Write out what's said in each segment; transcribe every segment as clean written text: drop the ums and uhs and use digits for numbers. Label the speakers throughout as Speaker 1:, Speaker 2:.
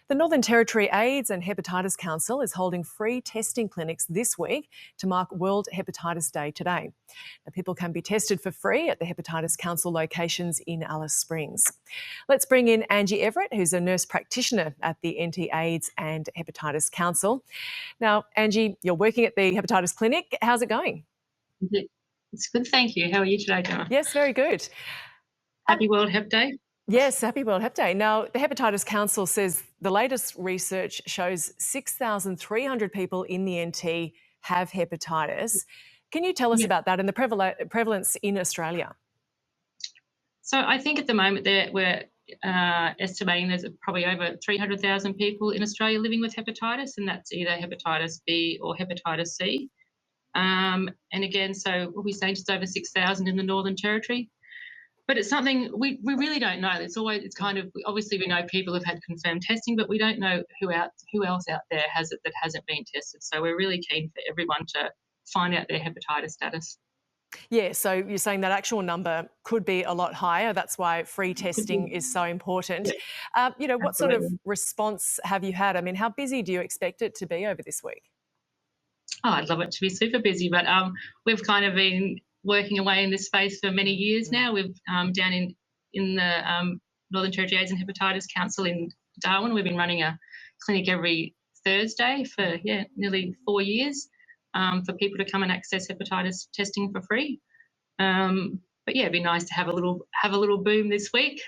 Speaker 1: The Northern Territory AIDS and Hepatitis Council is holding free testing clinics this week to mark World Hepatitis Day today. Now, people can be tested for free at the Hepatitis Council locations in Alice Springs. Let's bring in Angie Everett, who's a nurse practitioner at the NTAHC and Hepatitis Council. Now, Angie, you're working at the Hepatitis Clinic. How's it going?
Speaker 2: It's good, thank you. How are you today, Gemma?
Speaker 1: Yes, very good.
Speaker 2: Happy World Hep Day.
Speaker 1: Yes, happy World Hep Day. Now, the Hepatitis Council says the latest research shows 6,300 people in the NT have hepatitis. Can you tell us about that and the prevalence in Australia?
Speaker 2: So I think at the moment we're estimating there's probably over 300,000 people in Australia living with hepatitis, and that's either hepatitis B or hepatitis C. And again, so we'll be saying just over 6,000 in the Northern Territory. But it's something we really don't know. It's kind of, obviously we know people have had confirmed testing, but we don't know who else out there has it that hasn't been tested. So we're really keen for everyone to find out their hepatitis status.
Speaker 1: Yeah, so you're saying that actual number could be a lot higher. That's why free testing is so important. What sort of response have you had? I mean, how busy do you expect it to be over this week?
Speaker 2: Oh, I'd love it to be super busy, but we've kind of been working away in this space for many years now. We've down in the Northern Territory AIDS and Hepatitis Council in Darwin. We've been running a clinic every Thursday for nearly 4 years for people to come and access hepatitis testing for free. But yeah, it'd be nice to have a little boom this week,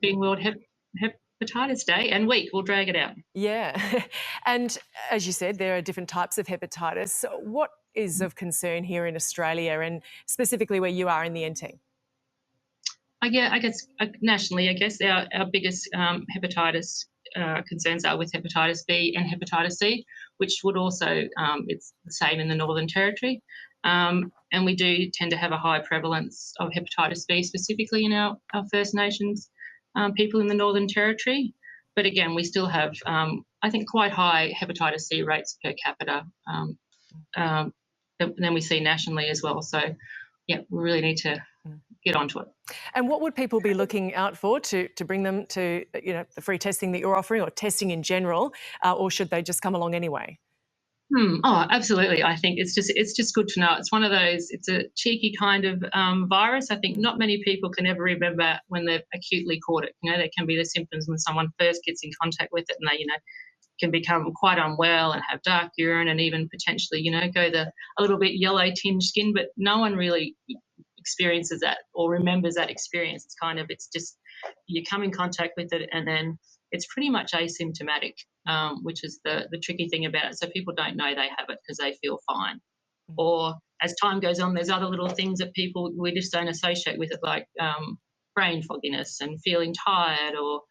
Speaker 2: being World Hepatitis Day and week. We'll drag it out.
Speaker 1: Yeah, and as you said, there are different types of hepatitis. What is of concern here in Australia and specifically where you are in the NT?
Speaker 2: I guess nationally, our biggest hepatitis concerns are with hepatitis B and hepatitis C, which would also, it's the same in the Northern Territory. And we do tend to have a high prevalence of hepatitis B, specifically in our First Nations people in the Northern Territory. But again, we still have, I think, quite high hepatitis C rates per capita than we see nationally as well. So, yeah, we really need to get onto it.
Speaker 1: And what would people be looking out for to bring them to, the free testing that you're offering or testing in general, or should they just come along anyway?
Speaker 2: Oh, absolutely. I think it's just good to know. It's one of those, it's a cheeky kind of virus. I think not many people can ever remember when they've acutely caught it. There can be the symptoms when someone first gets in contact with it and they, can become quite unwell and have dark urine and even potentially, go a little bit yellow tinged skin, but no one really experiences that or remembers that experience. It's just you come in contact with it and then it's pretty much asymptomatic, which is the tricky thing about it. So people don't know they have it because they feel fine. Or as time goes on, there's other little things that we just don't associate with it, like brain fogginess and feeling tired or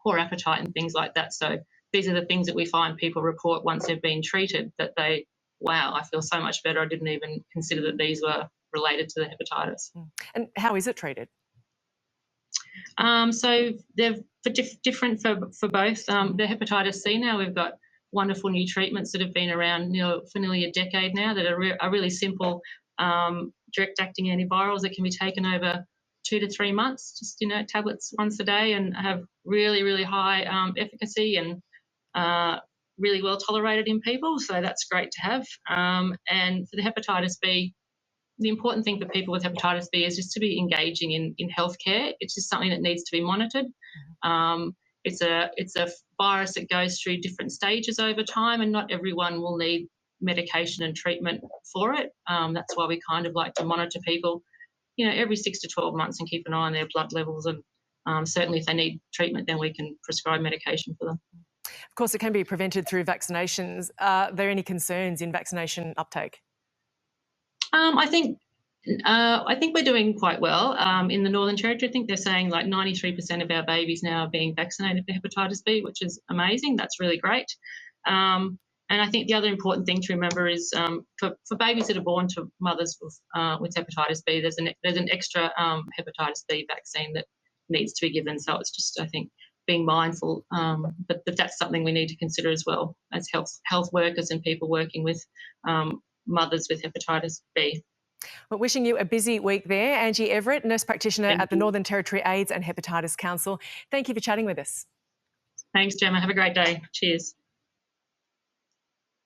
Speaker 2: poor appetite and things like that. So these are the things that we find people report once they've been treated, that wow, I feel so much better. I didn't even consider that these were related to the hepatitis.
Speaker 1: And how is it treated?
Speaker 2: So they're different for both. The hepatitis C now, we've got wonderful new treatments that have been around for nearly a decade now that are really simple, direct-acting antivirals that can be taken over 2 to 3 months, just, tablets once a day, and have really, really high efficacy and really well tolerated in people. So that's great to have. And for the hepatitis B, the important thing for people with hepatitis B is just to be engaging in healthcare. It's just something that needs to be monitored. It's a virus that goes through different stages over time, and not everyone will need medication and treatment for it. That's why we kind of like to monitor people, every 6 to 12 months and keep an eye on their blood levels. And certainly if they need treatment, then we can prescribe medication for them.
Speaker 1: Of course, it can be prevented through vaccinations. Are there any concerns in vaccination uptake?
Speaker 2: I think we're doing quite well. In the Northern Territory, I think they're saying like 93% of our babies now are being vaccinated for hepatitis B, which is amazing. That's really great. And I think the other important thing to remember is for babies that are born to mothers with hepatitis B, there's an extra hepatitis B vaccine that needs to be given. So it's just, I think, being mindful that that's something we need to consider as well as health workers and people working with mothers with hepatitis B.
Speaker 1: Well, wishing you a busy week there. Angie Everett, nurse practitioner at the Northern Territory AIDS and Hepatitis Council. Thank you for chatting with us.
Speaker 2: Thanks, Gemma. Have a great day. Cheers.